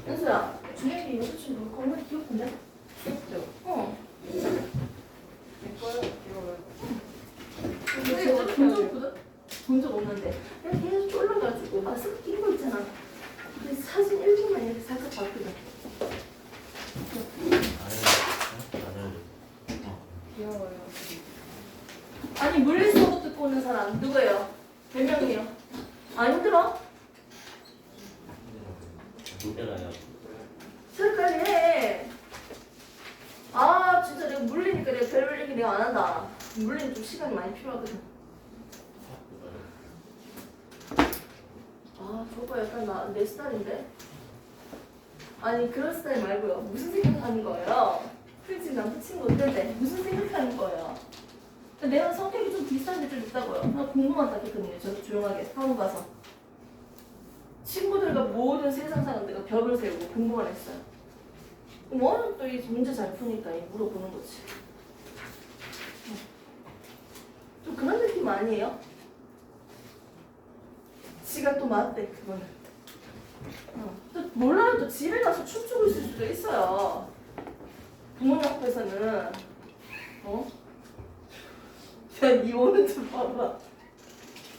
은수야, 준혁이 여자친구 건강 귀엽던데? 귀엽죠? 어. 예뻐요. 귀여워요. 근데 제가 본적 없는데 그냥 계속 쫄라가지고 마스크 끼고 있잖아. 그래서 사진 1분만 이렇게 살짝 봤거든. 귀여워요. 아니 물리수업 듣고 오는 사람 누구예요? 몇 명이에요? 안 힘들어? 못잖아요. 설까지 해. 아 진짜 내가 물리니까 내가 별 얘기 내가 안 한다. 물리는 좀 시간이 많이 필요하거든. 아 저거 약간 내 스타일인데? 아니 그런 스타일 말고요. 무슨 생각하는 거예요? 그치 남자친구 없는데 무슨 생각하는 거예요? 내가 성격이 좀 비슷한 애들 있다고요. 나 궁금하다 했거든요. 저도 조용하게 학원 가서 친구들과 모든 세상 사람들과 벽을 세우고 공부만 했어요. 뭐는 또 이 문제 잘 푸니까 물어보는 거지. 좀 그런 느낌 아니에요? 지가 또 맞대 그거는. 또 몰라요. 또 집에 가서 춤추고 있을 수도 있어요. 부모님 앞에서는. 어? 야, 니 오는 좀 봐봐.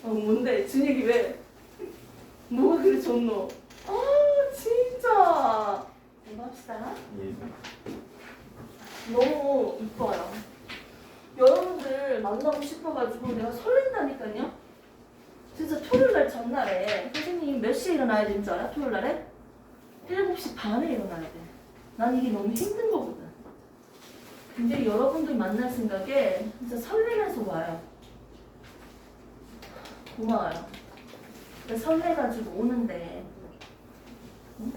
뭔데? 준혁이 왜? 뭐가 그리 좋노? 아, 진짜. 이거 합시다. 너무 이뻐요. 여러분들 만나고 싶어가지고 내가 설렌다니까요. 진짜 토요일날 전날에 선생님 몇 시에 일어나야 되는 줄 알아? 토요일날에? 7시 반에 일어나야 돼. 난 이게 너무 힘든 거거든. 근데 여러분들 만날 생각에 진짜 설레면서 와요. 고마워요. 설레가지고 오는데 응?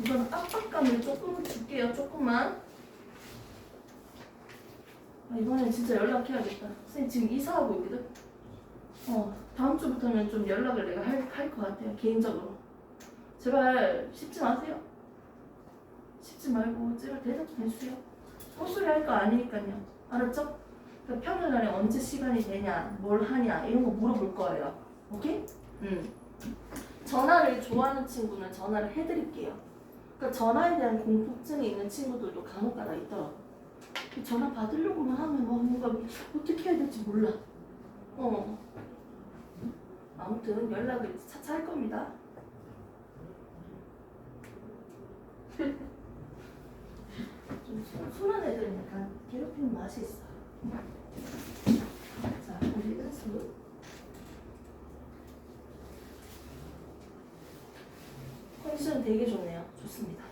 이건 압박감을 조금 줄게요. 조금만. 이번엔 진짜 연락해야겠다. 선생님 지금 이사하고 있거든. 다음 주부터는 좀 연락을 내가 할 것 같아요. 개인적으로. 제발 씹지 마세요. 씹지 말고 제발 대답 좀 해주세요. 헛소리 할 거 아니니까요. 알았죠? 그러니까 평일날에 언제 시간이 되냐, 뭘 하냐 이런 거 물어볼 거예요. 오케이? 전화를 좋아하는 친구는 전화를 해드릴게요. 그러니까 전화에 대한 공포증이 있는 친구들도 간혹가다 있더라고. 전화 받으려고만 하면 뭔가 어떻게 해야 될지 몰라. 아무튼 연락을 차차 할 겁니다. 좀 순한 애들은 약간 괴롭히는 맛이 있어. 자, 우리 은수. 컨디션 되게 좋네요. 좋습니다.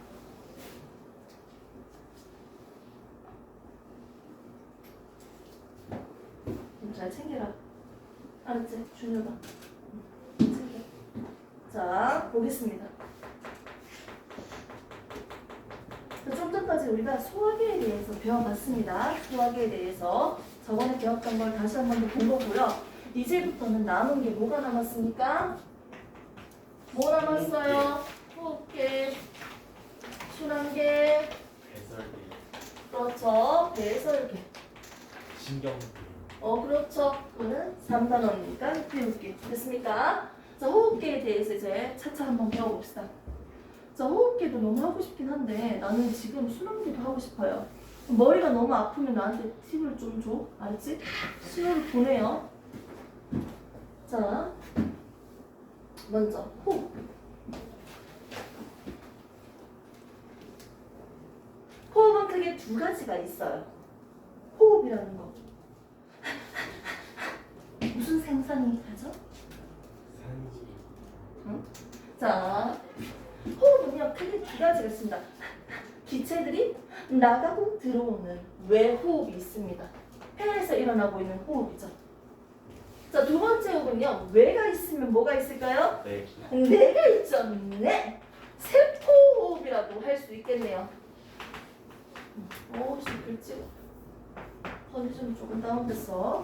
좀 잘 챙겨라. 알았지? 준혁아. 챙겨. 자, 보겠습니다. 좀 전까지 우리가 소화기에 대해서 배워봤습니다. 소화기에 대해서 저번에 배웠던 걸 다시 한 번 더 본 거고요. 이제부터는 남은 게 뭐가 남았습니까? 뭐 남았어요? 호흡계, 순환계, 배설기, 그렇죠. 배설계. 신경. 그렇죠. 그거는 3단원이니까 배울게. 됐습니까? 자, 호흡계에 대해서 이제 차차 한번 배워봅시다. 자, 호흡계도 너무 하고 싶긴 한데 나는 지금 순환계도 하고 싶어요. 머리가 너무 아프면 나한테 팁을 좀 줘. 알지? 신호를 보내요. 자, 먼저 호흡. 호흡은 크게 두 가지가 있어요. 호흡이라는 거. 무슨 생산이 하죠? 산지. 응? 자, 호흡은요 크게 두 가지가 있습니다. 기체들이 나가고 들어오는 외호흡이 있습니다. 폐에서 일어나고 있는 호흡이죠. 자, 두 번째 호흡은요 외가 있으면 뭐가 있을까요? 네. 뇌가 있죠. 네. 세포 호흡이라고 할 수 있겠네요. 오, 시끌지. 컨디션이 조금 다운됐어.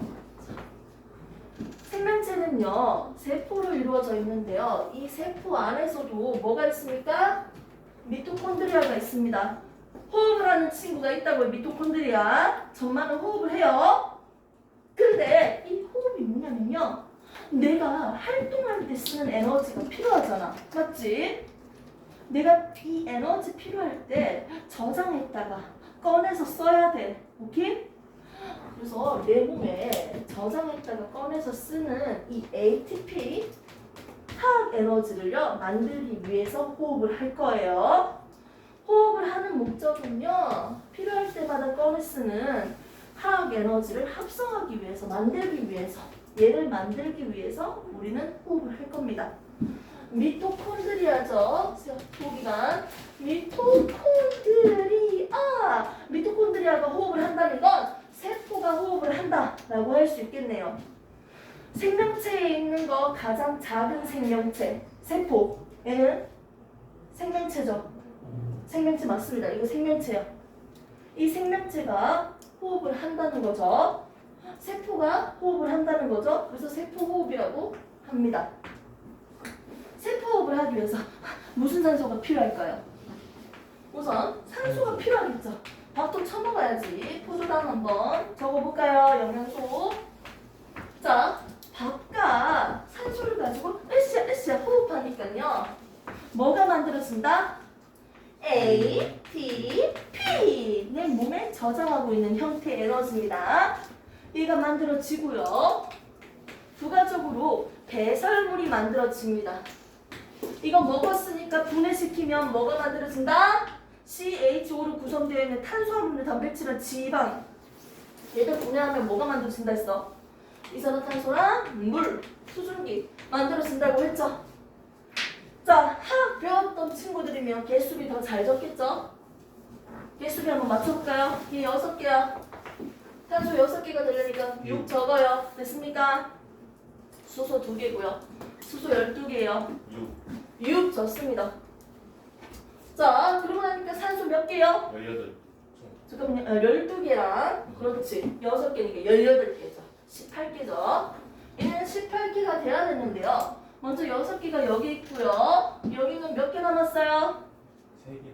생명체는요 세포로 이루어져 있는데요. 이 세포 안에서도 뭐가 있습니까? 미토콘드리아가 있습니다. 호흡을 하는 친구가 있다고요. 미토콘드리아. 전만은 호흡을 해요. 근데 이 호흡이 뭐냐면요, 내가 활동할 때 쓰는 에너지가 필요하잖아. 맞지? 내가 이 에너지 필요할 때 저장했다가 꺼내서 써야 돼. 오케이? 그래서 내 몸에 저장했다가 꺼내서 쓰는 이 ATP 화학 에너지를요 만들기 위해서 호흡을 할 거예요. 호흡을 하는 목적은요 필요할 때마다 꺼내 쓰는 화학 에너지를 합성하기 위해서, 만들기 위해서, 얘를 만들기 위해서 우리는 호흡을 할 겁니다. 미토콘드리아죠. 소기관 미토콘드리아가 호흡을 한다는 건 세포가 호흡을 한다라고 할 수 있겠네요. 생명체에 있는 거 가장 작은 생명체 세포. 얘는 생명체죠. 생명체 맞습니다. 이거 생명체야. 이 생명체가 호흡을 한다는 거죠. 세포가 호흡을 한다는 거죠. 그래서 세포 호흡이라고 합니다. 세포 호흡을 하기 위해서 무슨 산소가 필요할까요? 우선 산소가 필요하겠죠. 밥도 처먹어야지. 포도당 한번 적어볼까요? 영양소. 자, 밥과 산소를 가지고 으쌰으쌰 호흡하니까요. 뭐가 만들어진다? ATP. 내 몸에 저장하고 있는 형태의 에너지입니다. 얘가 만들어지고요. 부가적으로 배설물이 만들어집니다. 이거 먹었으니까 분해시키면 뭐가 만들어진다? CHO로 구성되어 있는 탄수화물, 단백질과 지방. 얘들 분해하면 뭐가 만들어진다 했어? 이산화탄소랑 물, 수증기 만들어진다고 했죠? 자, 화학 배웠던 친구들이면 개수비 더 잘 적겠죠? 개수비 한번 맞춰볼까요? 얘 6개야. 탄소 6개가 되려니까 6 적어요. 됐습니까? 수소 2개고요. 수소 12개예요. 6 적습니다. 자, 그러고 나니까 산소 몇 개요? 18. 잠깐만요. 12개랑 그렇지. 6개니까 18개죠. 18개죠. 얘는 18개가 돼야 되는데요. 먼저 6개가 여기 있고요. 여기는 몇 개 남았어요? 3개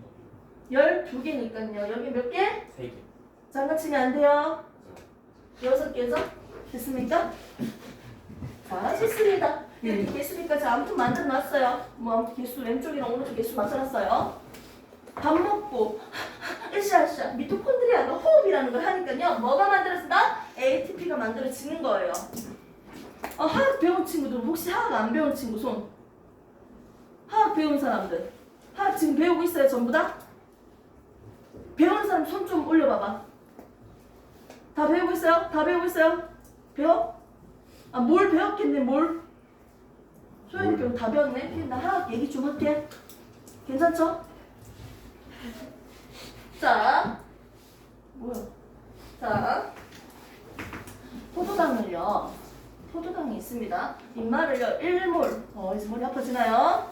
12개니까요. 여기 몇 개? 3개. 장난치면 안 돼요. 6개죠? 됐습니까? 자, 좋습니다. 이렇게 개수비까지 아무튼 만들어놨어요. 뭐 아무튼 개수 왼쪽이랑 오른쪽 개수 맞춰놨어요. 밥 먹고 으쌰으쌰 미토콘드리아가 호흡이라는 걸 하니까요. 뭐가 만들어진다? ATP가 만들어지는 거예요. 화학 배운 친구들 혹시 화학 안 배운 친구 손? 화학 배운 사람들 화학 지금 배우고 있어요 전부 다? 배우는 사람 손 좀 올려봐봐. 다 배우고 있어요? 다 배우고 있어요? 배워? 아, 뭘 배웠겠네 뭘? 소연이 배우 다 배웠네? 나 화학 얘기 좀 할게. 괜찮죠? 자, 뭐야? 자, 포도당을요. 포도당이 있습니다. 입말을요 1몰. 이제 머리 아파지나요?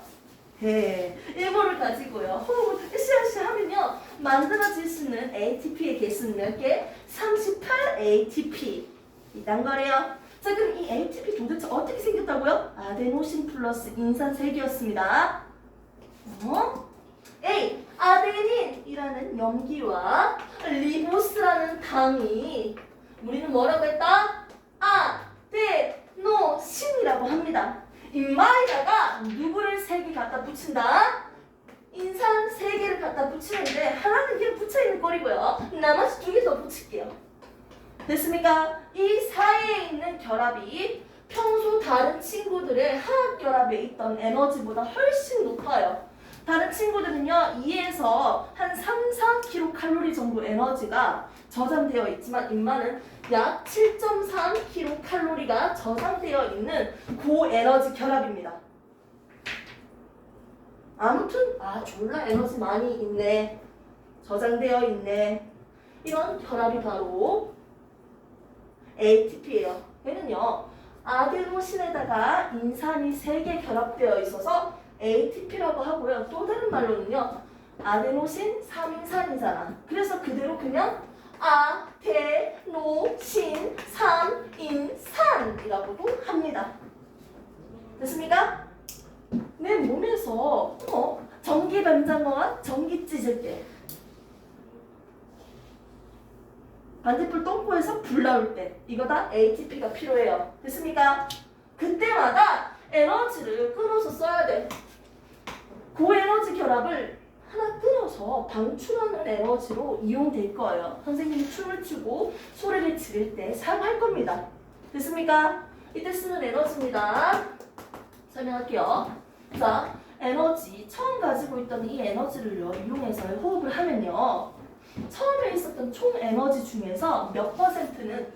네, 1몰을 가지고요. 호흡을 으쌰으쌰 하면요 만들어질 수 있는 ATP의 개수는 몇 개? 38 ATP. 이딴 거래요. 자, 그럼 이 ATP 도대체 어떻게 생겼다고요? 아데노신 플러스 인산 3개였습니다. A. 아데닌이라는 염기와 리보스라는 당이 우리는 뭐라고 했다? 아데노신이라고 합니다. 입마에다가 누구를 3개 갖다 붙인다? 인산 3개를 갖다 붙이는데 하나는 그냥 붙여있는 꼴이고요. 나머지 2개 더 붙일게요. 됐습니까? 이 사이에 있는 결합이 평소 다른 친구들의 화학 결합에 있던 에너지보다 훨씬 높아요. 다른 친구들은요 2에서 한 3-4kcal 정도 에너지가 저장되어 있지만 인마는 약 7.3kcal가 저장되어 있는 고에너지 결합입니다. 아무튼 졸라 에너지 많이 있네, 저장되어 있네, 이런 결합이 바로 ATP예요. 얘는요 아데노신에다가 인산이 3개 결합되어 있어서 ATP라고 하고요. 또 다른 말로는요 아데노신 3인산이잖아. 그래서 그대로 그냥 아데노신 3인산이라고도 합니다. 됐습니까? 내 몸에서 전기 반장어와 전기 찢을 반딧불 똥꼬에서 불 나올 때 이거 다 ATP가 필요해요. 됐습니까? 그때마다 에너지를 끊어서 써야 돼. 고에너지 결합을 하나 끊어서 방출하는 에너지로 이용될 거예요. 선생님이 춤을 추고 소리를 지를 때 사용할 겁니다. 됐습니까? 이때 쓰는 에너지입니다. 설명할게요. 자, 에너지, 처음 가지고 있던 이 에너지를요, 이용해서 호흡을 하면요. 처음에 있었던 총 에너지 중에서 몇 퍼센트는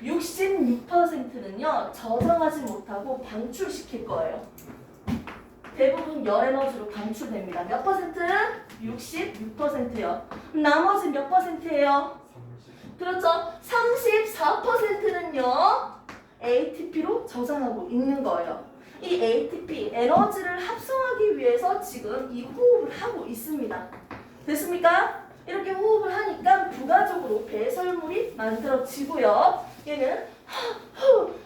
66%는요 저장하지 못하고 방출시킬 거예요. 대부분 열 에너지로 방출됩니다. 몇 퍼센트? 66%요. 나머지 몇 퍼센트예요? 30. 그렇죠. 34%는요 ATP로 저장하고 있는 거예요. 이 ATP 에너지를 합성하기 위해서 지금 이 호흡을 하고 있습니다. 됐습니까? 이렇게 호흡을 하니까 부가적으로 배설물이 만들어지고요. 얘는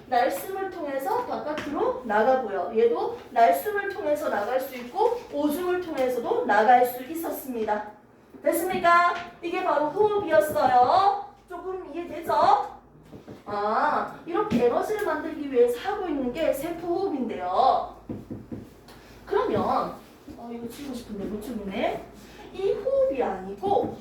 날숨을 통해서 바깥으로 나가고요. 얘도 날숨을 통해서 나갈 수 있고 오줌을 통해서도 나갈 수 있었습니다. 됐습니까? 이게 바로 호흡이었어요. 조금 이해되죠? 아, 이렇게 에너지를 만들기 위해서 하고 있는 게 세포호흡인데요. 그러면 이거 치고 싶은데 못 치겠네. 이 호흡이 아니고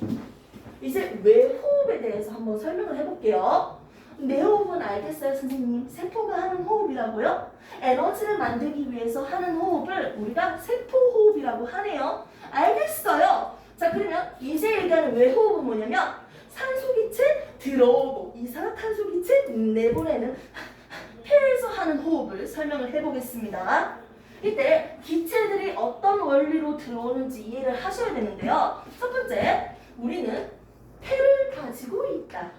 이제 외호흡에 대해서 한번 설명을 해볼게요. 내호흡은 알겠어요, 선생님? 세포가 하는 호흡이라고요? 에너지를 만들기 위해서 하는 호흡을 우리가 세포호흡이라고 하네요. 알겠어요. 자, 그러면 이제 얘기하는 외호흡은 뭐냐면 산소기체 들어오고 이산화탄소기체 내보내는 폐에서 하는 호흡을 설명을 해보겠습니다. 이때 기체들이 어떤 원리로 들어오는지 이해를 하셔야 되는데요. 첫 번째, 우리는 폐를 가지고 있다.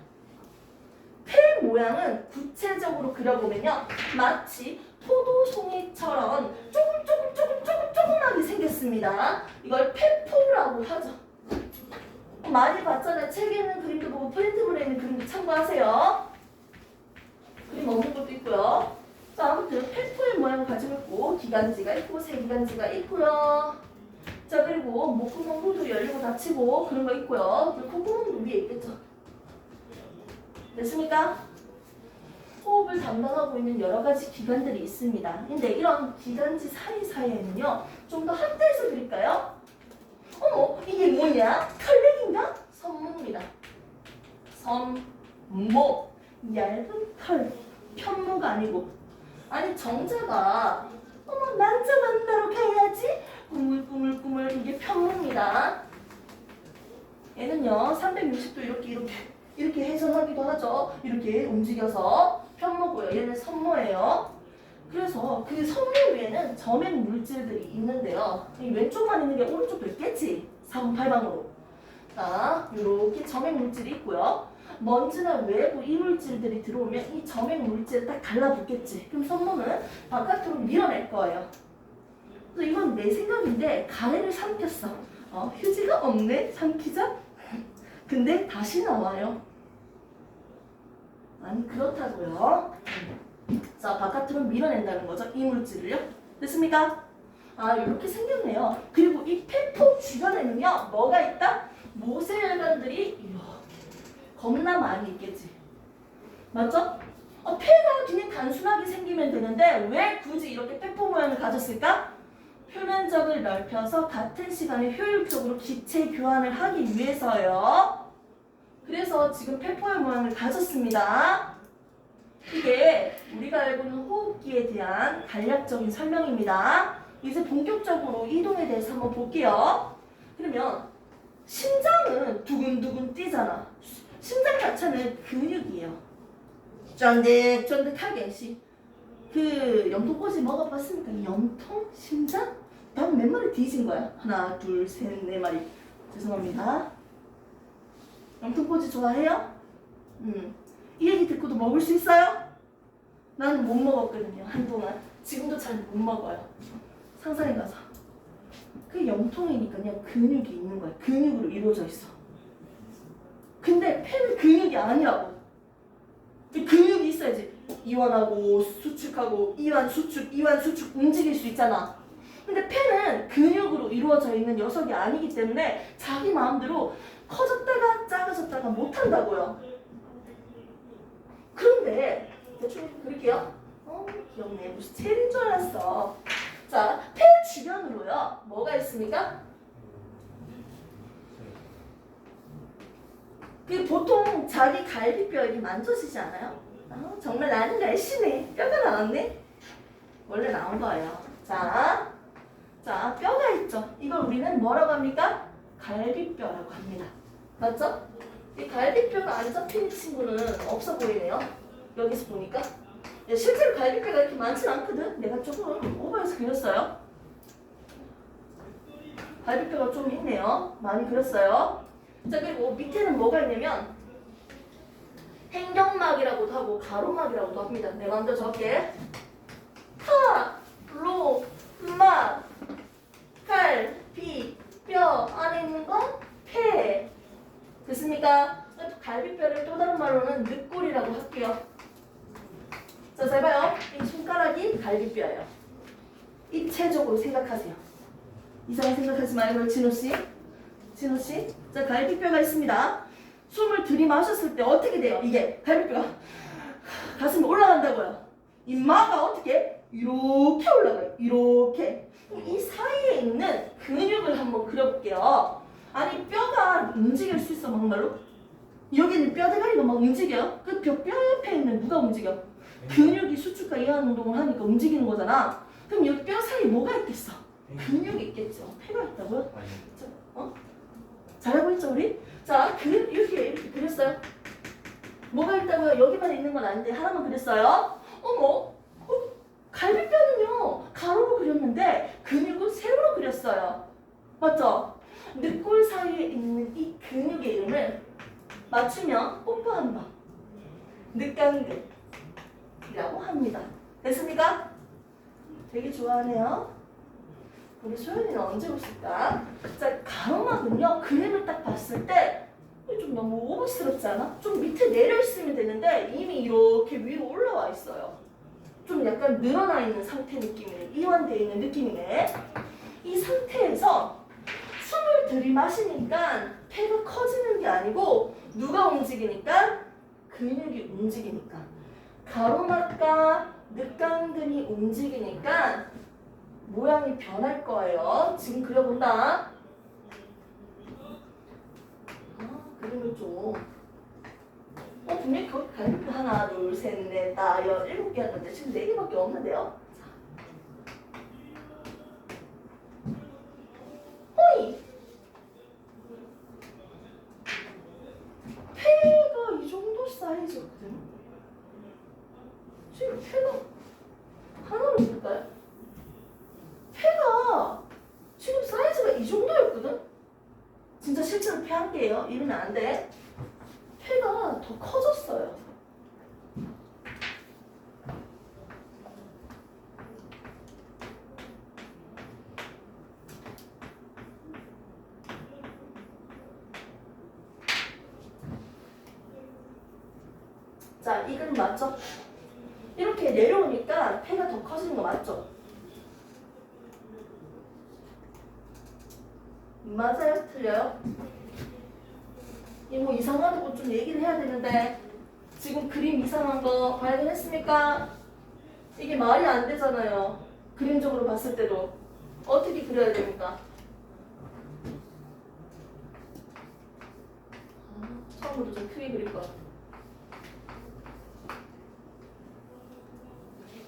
폐 모양은 구체적으로 그려보면요. 마치 포도송이처럼 조금하게 생겼습니다. 이걸 폐포라고 하죠. 많이 봤잖아요. 책에 있는 그림도 보고 프린트물에 있는 그림도 참고하세요. 그림 없는 것도 있고요. 자, 아무튼 폐포의 모양을 가지고 있고 기관지가 있고 세기관지가 있고요. 자, 그리고 목구멍 후도 열리고 닫히고 그런 거 있고요. 그리고 콧구멍도 위에 있겠죠. 됐습니까? 호흡을 담당하고 있는 여러 가지 기관들이 있습니다. 근데 이런 기관지 사이사이에는요, 좀 더 확대해서 그릴까요? 어머, 이게 뭐냐? 털레기인가? 선모입니다. 선모. 얇은 털. 편모가 아니고. 아니, 정자가 어머, 남자 만나러 가야지. 꾸물꾸물꾸물. 이게 편모입니다. 얘는요, 360도 이렇게 해석하기도 하죠. 이렇게 움직여서 편모고요. 얘는 선모예요. 그래서 그 선모 위에는 점액 물질들이 있는데요. 이 왼쪽만 있는 게 오른쪽도 있겠지? 408방으로. 자, 이렇게 점액 물질이 있고요. 먼지나 외부 이물질들이 들어오면 이 점액 물질을 딱 달라붙겠지. 그럼 선모는 바깥으로 밀어낼 거예요. 그래서 이건 내 생각인데 가래를 삼켰어. 휴지가 없네? 삼키자? 근데 다시 나와요. 아니, 그렇다고요. 자, 바깥으로 밀어낸다는 거죠. 이물질을요. 됐습니까? 아, 이렇게 생겼네요. 그리고 이 폐포 주변에는요, 뭐가 있다? 모세혈관들이 겁나 많이 있겠지. 맞죠? 폐가 그냥 단순하게 생기면 되는데 왜 굳이 이렇게 폐포 모양을 가졌을까? 표면적을 넓혀서 같은 시간에 효율적으로 기체 교환을 하기 위해서요. 그래서 지금 폐포의 모양을 가졌습니다. 이게 우리가 알고 있는 호흡기에 대한 간략적인 설명입니다. 이제 본격적으로 이동에 대해서 한번 볼게요. 그러면 심장은 두근두근 뛰잖아. 심장 자체는 근육이에요. 쫀득쫀득하게. 그 염통꼬지 먹어봤습니까? 염통? 심장? 밥 몇 마리 뒤진 거야? 하나, 둘, 셋, 네 마리. 죄송합니다. 염통꼬지 좋아해요? 이 얘기 듣고도 먹을 수 있어요? 나는 못 먹었거든요, 한동안. 지금도 잘 못 먹어요. 상상해 가서. 그게 염통이니까 그냥 근육이 있는 거야. 근육으로 이루어져 있어. 근데 폐는 근육이 아니라고. 근육이 있어야지. 이완하고 수축하고 이완 수축 움직일 수 있잖아. 근데 폐는 근육으로 이루어져 있는 녀석이 아니기 때문에 자기 마음대로 커졌다가 작아졌다가 못한다고요. 그런데 대충 그릴게요. 귀엽네. 무슨 체리인 줄 알았어. 자, 폐 주변으로요. 뭐가 있습니까? 자기 갈비뼈 이렇게 만져지지 않아요? 정말 나는 날씬해. 뼈가 나왔네? 원래 나온 거예요. 자, 뼈가 있죠. 이걸 우리는 뭐라고 합니까? 갈비뼈라고 합니다. 맞죠? 이 갈비뼈가 안 잡히는 친구는 없어 보이네요. 여기서 보니까. 실제로 갈비뼈가 이렇게 많진 않거든. 내가 조금 오버해서 그렸어요. 갈비뼈가 좀 있네요. 많이 그렸어요. 자, 그리고 밑에는 뭐가 있냐면 행경막이라고도 하고 가로막이라고도 합니다. 내 마음대로 적게. 파, 로, 막, 갈, 비, 뼈 안에 있는 건 폐. 됐습니까? 갈비뼈를 또 다른 말로는 늑골이라고 할게요. 자, 잘 봐요. 이 손가락이 갈비뼈예요. 입체적으로 생각하세요. 이상한 생각하지 말고요, 진호씨. 진호씨. 자, 갈비뼈가 있습니다. 숨을 들이마셨을 때 어떻게 돼요? 이게 갈비뼈가 가슴이 올라간다고요. 이 마가 어떻게? 이렇게 올라가요. 이렇게. 이 사이에 있는 근육을 한번 그려볼게요. 아니, 뼈가 움직일 수 있어, 막말로? 여기는 뼈 대가리가 막 움직여요. 그 뼈 옆에 있는 누가 움직여? 근육이 수축과 이완 운동을 하니까 움직이는 거잖아. 그럼 여기 뼈 사이에 뭐가 있겠어? 근육이 있겠죠. 폐가 있다고요? 잘하고 있죠, 우리? 자, 이렇게 그렸어요. 뭐가 있다고요? 여기만 있는 건 아닌데 하나만 그렸어요. 어머, 갈비뼈는요 가로로 그렸는데 근육은 세로로 그렸어요. 맞죠? 늑골 사이에 있는 이 근육의 이름을 맞추면 뽀뽀한 방, 늑간근이라고 합니다. 됐습니까? 되게 좋아하네요. 우리 소연이는 언제 오실까? 자, 가로막은요 그림을 딱 봤을 때 좀 너무 오버스럽지 않아? 좀 밑에 내려 있으면 되는데 이미 이렇게 위로 올라와 있어요. 좀 약간 늘어나 있는 상태 느낌이네. 이완되어 있는 느낌이네. 이 상태에서 숨을 들이마시니까 폐가 커지는 게 아니고 누가 움직이니까? 근육이 움직이니까. 가로막과 늑간근이 움직이니까 모양이 변할 거예요. 지금 그려본다. 그림을 좀. 분명히 거기 갈비뼈 하나, 둘, 셋, 넷, 다, 여, 7개 했는데 지금 4개밖에 없는데요. 호이! 폐가 이 정도 사이즈거든요. 지금 폐가 하나로 볼까요? 폐가 지금 사이즈가 이 정도였거든? 진짜 실제로 폐 한 개예요. 이러면 안 돼. 폐가 더 커졌어요. 자, 이 그림 맞죠? 이렇게 내려오니까 폐가 더 커지는 거 맞죠? 맞아요? 틀려요? 이거 이상하다고 좀 얘기를 해야 되는데 지금 그림 이상한 거 발견했습니까? 이게 말이 안 되잖아요. 그림적으로 봤을 때도. 어떻게 그려야 됩니까? 처음부터 좀 크게 그릴 거야.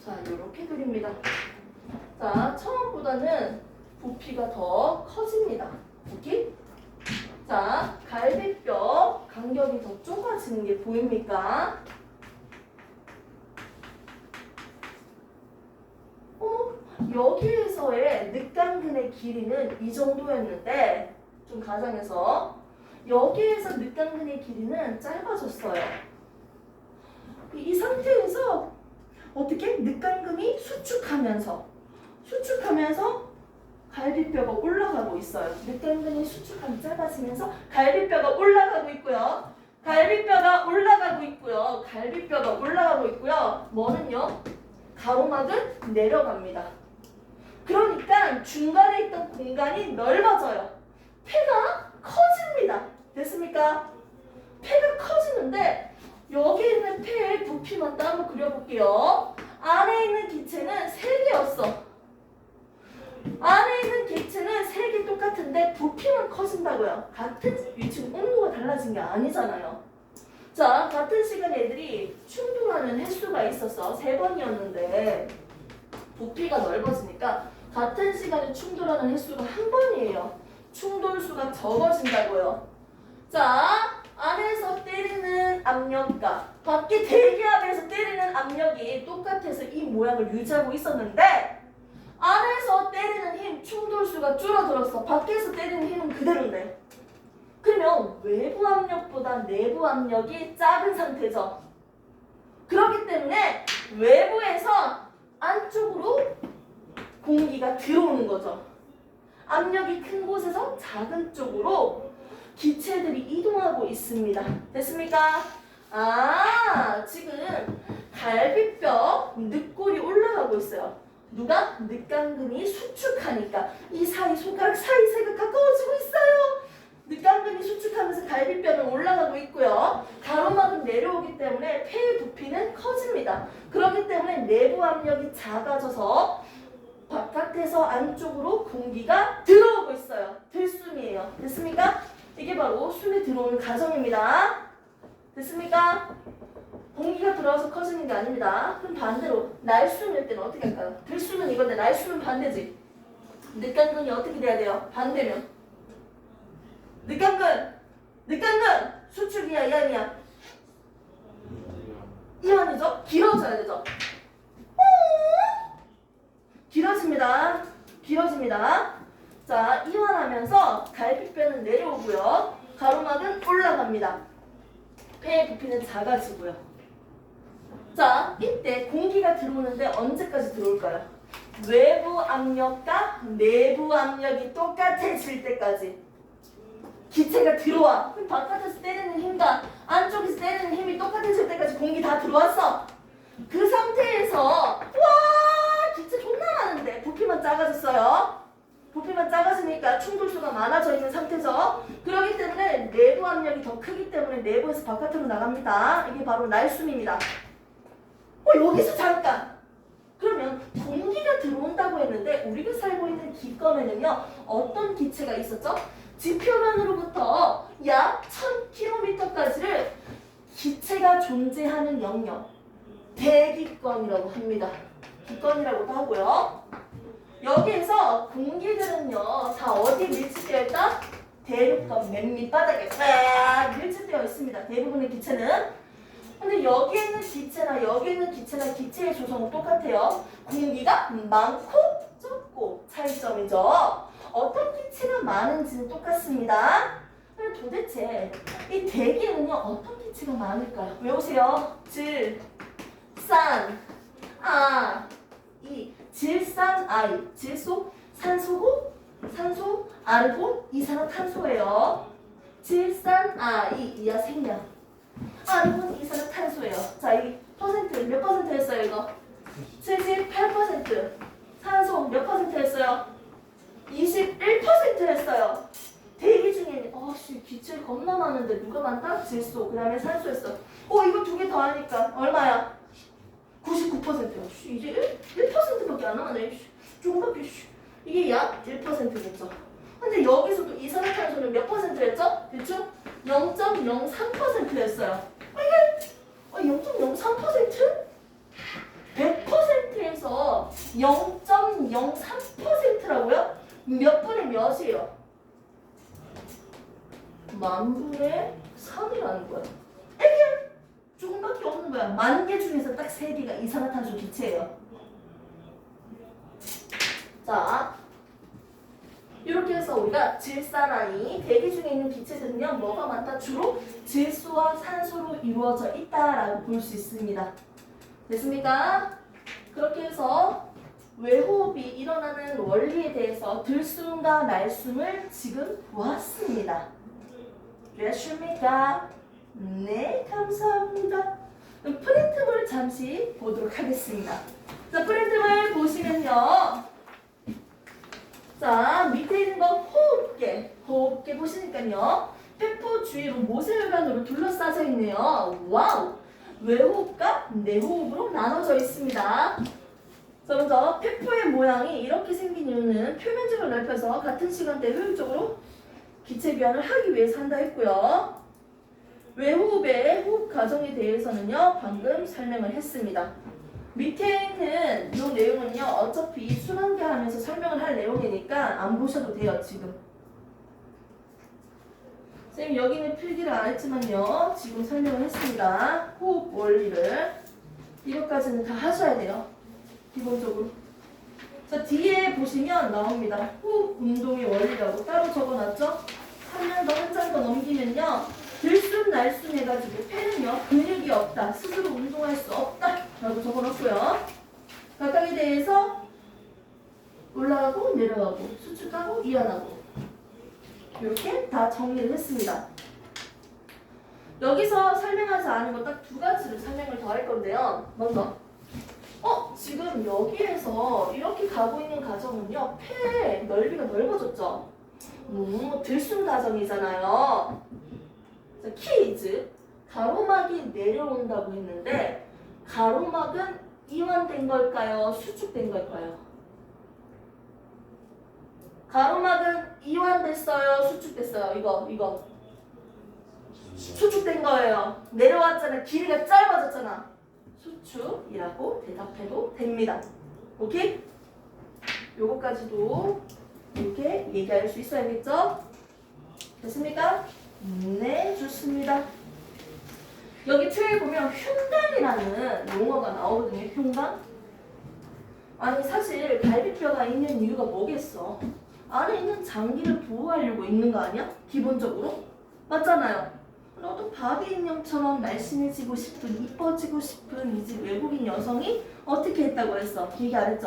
자, 이렇게 그립니다. 자, 처음보다는 부피가 더 커집니다. 부피? 자, 갈비뼈 간격이 더 좁아지는 게 보입니까? 여기에서의 늑간근의 길이는 이 정도였는데 좀 가정해서 여기에서 늑간근의 길이는 짧아졌어요. 이 상태에서 어떻게? 늑간근이 수축하면서 갈비뼈가 올라가고 있어요. 늑간근이 수축하면 짧아지면서 갈비뼈가 올라가고 있고요. 갈비뼈가 올라가고 있고요. 뭐는요? 가로막은 내려갑니다. 그러니까 중간에 있던 공간이 넓어져요. 폐가 커집니다. 됐습니까? 폐가 커지는데 여기 있는 폐의 부피만 따로 그려볼게요. 안에 있는 기체는 3개였어. 안에 있는 기체는 3개 똑같은데 부피만 커진다고요. 같은 위치고 온도가 달라진 게 아니잖아요. 자, 같은 시간에 애들이 충돌하는 횟수가 있었어. 3번이었는데 부피가 넓어지니까 같은 시간에 충돌하는 횟수가 1번이에요. 충돌수가 적어진다고요. 자, 안에서 때리는 압력과 밖에 대기압에서 때리는 압력이 똑같아서 이 모양을 유지하고 있었는데 안에서 때리는 힘, 충돌수가 줄어들었어. 밖에서 때리는 힘은 그대로인데. 그러면 외부 압력보다 내부 압력이 작은 상태죠. 그렇기 때문에 외부에서 안쪽으로 공기가 들어오는 거죠. 압력이 큰 곳에서 작은 쪽으로 기체들이 이동하고 있습니다. 됐습니까? 아, 지금 갈비뼈 늑골이 올라가고 있어요. 누가? 늑강근이 수축하니까 이 사이 손가락 사이사이가 가까워지고 있어요. 늑강근이 수축하면서 갈비뼈는 올라가고 있고요. 가로막은 내려오기 때문에 폐의 부피는 커집니다. 그렇기 때문에 내부 압력이 작아져서 바깥에서 안쪽으로 공기가 들어오고 있어요. 들숨이에요. 됐습니까? 이게 바로 숨이 들어오는 과정입니다. 됐습니까? 공기가 들어와서 커지는 게 아닙니다. 그럼 반대로 날숨일 때는 어떻게 할까요? 들숨은 이건데 날숨은 반대지. 늑강근이 어떻게 돼야 돼요? 반대면 늑강근 수축이야 이하이야? 이하이죠? 길어져야 되죠? 길어집니다. 자, 이완하면서 갈비뼈는 내려오고요. 가로막은 올라갑니다. 폐의 부피는 작아지고요. 자, 이때 공기가 들어오는데 언제까지 들어올까요? 외부 압력과 내부 압력이 똑같아질 때까지. 기체가 들어와. 그럼 바깥에서 때리는 힘과 안쪽에서 때리는 힘이 똑같아질 때까지 공기 다 들어왔어. 그 상태에서 와, 기체 존나 많은데 부피만 작아졌어요. 부피만 작아지니까 충돌수가 많아져 있는 상태죠. 그렇기 때문에 내부 압력이 더 크기 때문에 내부에서 바깥으로 나갑니다. 이게 바로 날숨입니다. 여기서 잠깐. 그러면 공기가 들어온다고 했는데 우리가 살고 있는 기권에는요 어떤 기체가 있었죠? 지표면으로부터 약 1000km까지를 기체가 존재하는 영역 대기권이라고 합니다. 기권이라고도 하고요. 여기에서 공기들은요 다 어디에 밀집되어 있다? 대륙권 맨 밑바닥에 쫙 밀집되어 있습니다. 대부분의 기체는. 근데 여기 있는 기체나 여기 있는 기체나 기체의 조성은 똑같아요. 공기가 많고 적고 차이점이죠. 어떤 기체가 많은지는 똑같습니다. 그럼 도대체 이 대기에는요 어떤 기체가 많을까요? 외우세요. 질, 산, 아, 이 질산아이, 질소, 산소고, 산소, 아르곤, 이산화탄소예요. 질산아이, 이하 생량. 아르곤, 이산화탄소예요. 자, 이 퍼센트 몇 퍼센트 했어요 이거? 78%. 산소 몇 퍼센트 했어요? 21% 했어요. 대기 중에는 기체 겁나 많은데 누가 많다? 질소, 그 다음에 산소였어. 이거 두 개 더 하니까 얼마야? 99%야. 이제 1%밖에 안 남았네. 조금밖에. 이게 약 1%겠죠. 근데 여기서도 이산화탄소는 몇 퍼센트 했죠? 대충 0.03%였어요. 이게 0.03%? 100%에서 0.03%라고요? 몇 분의 몇이에요? 만분의 3이라는 거야. 이게 조금밖에 없는 거야. 10,000개 중에서 딱 3개가 이산화탄소 기체예요. 자, 이렇게 해서 우리가 질산아이, 대기 중에 있는 기체들은요 뭐가 많다? 주로 질소와 산소로 이루어져 있다라고 볼 수 있습니다. 됐습니까? 그렇게 해서 외호흡이 일어나는 원리에 대해서 들숨과 날숨을 지금 보았습니다. 됐습니까? 네, 감사합니다. 그럼 프린트물 잠시 보도록 하겠습니다. 자, 프린트물 보시면요. 자, 밑에 있는 거 호흡계. 호흡계 보시니까요. 폐포 주위로 모세혈관으로 둘러싸져 있네요. 와우! 외호흡과 내호흡으로 나눠져 있습니다. 자, 먼저 폐포의 모양이 이렇게 생긴 이유는 표면적을 넓혀서 같은 시간대에 효율적으로 기체 비환을 하기 위해서 한다 했고요. 외호흡의 호흡 과정에 대해서는요 방금 설명을 했습니다. 밑에 있는 이 내용은요 어차피 순환계 하면서 설명을 할 내용이니까 안 보셔도 돼요 지금. 선생님 여기는 필기를 안 했지만요 지금 설명을 했습니다. 호흡 원리를 이것까지는 다 하셔야 돼요 기본적으로. 자 뒤에 보시면 나옵니다. 호흡 운동의 원리라고 따로 적어놨죠. 한 장 더 넘기면요 들숨 날숨 해가지고 폐는요 근육이 없다 스스로 운동할 수 없다 라고 적어놓고요 각각에 대해서 올라가고 내려가고 수축하고 이완하고 이렇게 다 정리를 했습니다. 여기서 설명하지 않은 거 딱 두 가지를 설명을 더 할 건데요. 먼저 지금 여기에서 이렇게 가고 있는 과정은요 폐의 넓이가 넓어졌죠. 들숨 과정이잖아요. 자, 키즈 가로막이 내려온다고 했는데 가로막은 이완된 걸까요? 수축된 걸까요? 가로막은 이완됐어요? 수축됐어요? 이거 수축된 거예요. 내려왔잖아. 길이가 짧아졌잖아. 수축이라고 대답해도 됩니다. 오케이? 요거까지도 이렇게 얘기할 수 있어야겠죠? 됐습니까? 네, 좋습니다. 여기 틀에 보면 흉곽이라는 용어가 나오거든요. 흉곽. 아니 사실 갈비뼈가 있는 이유가 뭐겠어? 안에 있는 장기를 보호하려고 있는 거 아니야? 기본적으로? 맞잖아요. 너도 바비 인형처럼 날씬해지고 싶은, 이뻐지고 싶은 이 집 외국인 여성이 어떻게 했다고 했어? 얘기 안 했죠?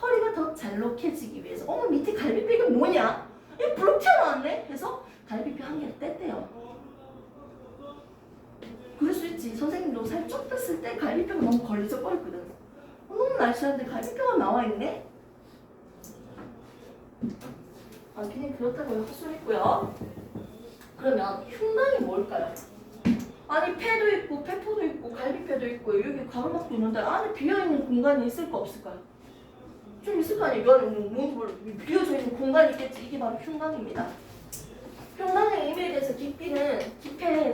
허리가 더 잘록해지기 위해서. 밑에 갈비뼈 이게 뭐냐? 이거 블록 튀어나왔네? 그래서 갈비뼈 한 개를 뗐대요. 그럴 수 있지. 선생님도 살 쭉 뺐을 때 갈비뼈가 너무 걸리적거렸거든. 너무 날씬한데 갈비뼈가 나와있네? 그냥 그렇다고요. 헛소리고요. 그러면 흉곽이 뭘까요? 아니 폐도 있고 폐포도 있고 갈비뼈도 있고 여기 가로막도 있는데 안에 비어있는 공간이 있을 거 없을까요? 좀 있을 거 아니에요. 이거는 뭔지 비어져 있는 공간이 있겠지. 이게 바로 흉곽입니다. 흉곽의 의미에 대해서 깊이는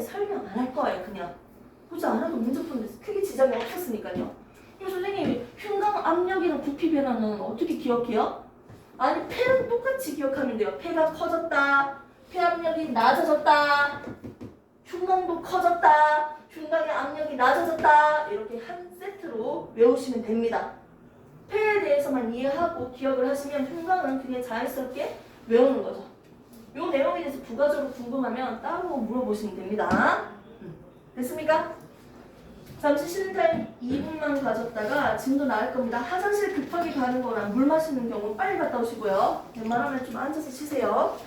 설명 안 할 거예요. 그냥 굳이 안 해도 문제 푸는데 크게 지장이 없었으니까요. 그럼 선생님이 흉곽 압력이랑 부피 변화는 어떻게 기억해요? 아니 폐랑 똑같이 기억하면 돼요. 폐가 커졌다. 폐 압력이 낮아졌다. 흉곽도 커졌다. 흉곽의 압력이 낮아졌다. 이렇게 한 세트로 외우시면 됩니다. 폐에 대해서만 이해하고 기억을 하시면 흉곽은 그냥 자연스럽게 외우는 거죠. 이 내용에 대해서 부가적으로 궁금하면 따로 물어보시면 됩니다. 됐습니까? 잠시 쉬는 타임 2분만 가졌다가 진도 나갈 겁니다. 화장실 급하게 가는 거랑 물 마시는 경우 빨리 갔다 오시고요. 웬만하면 좀 앉아서 쉬세요.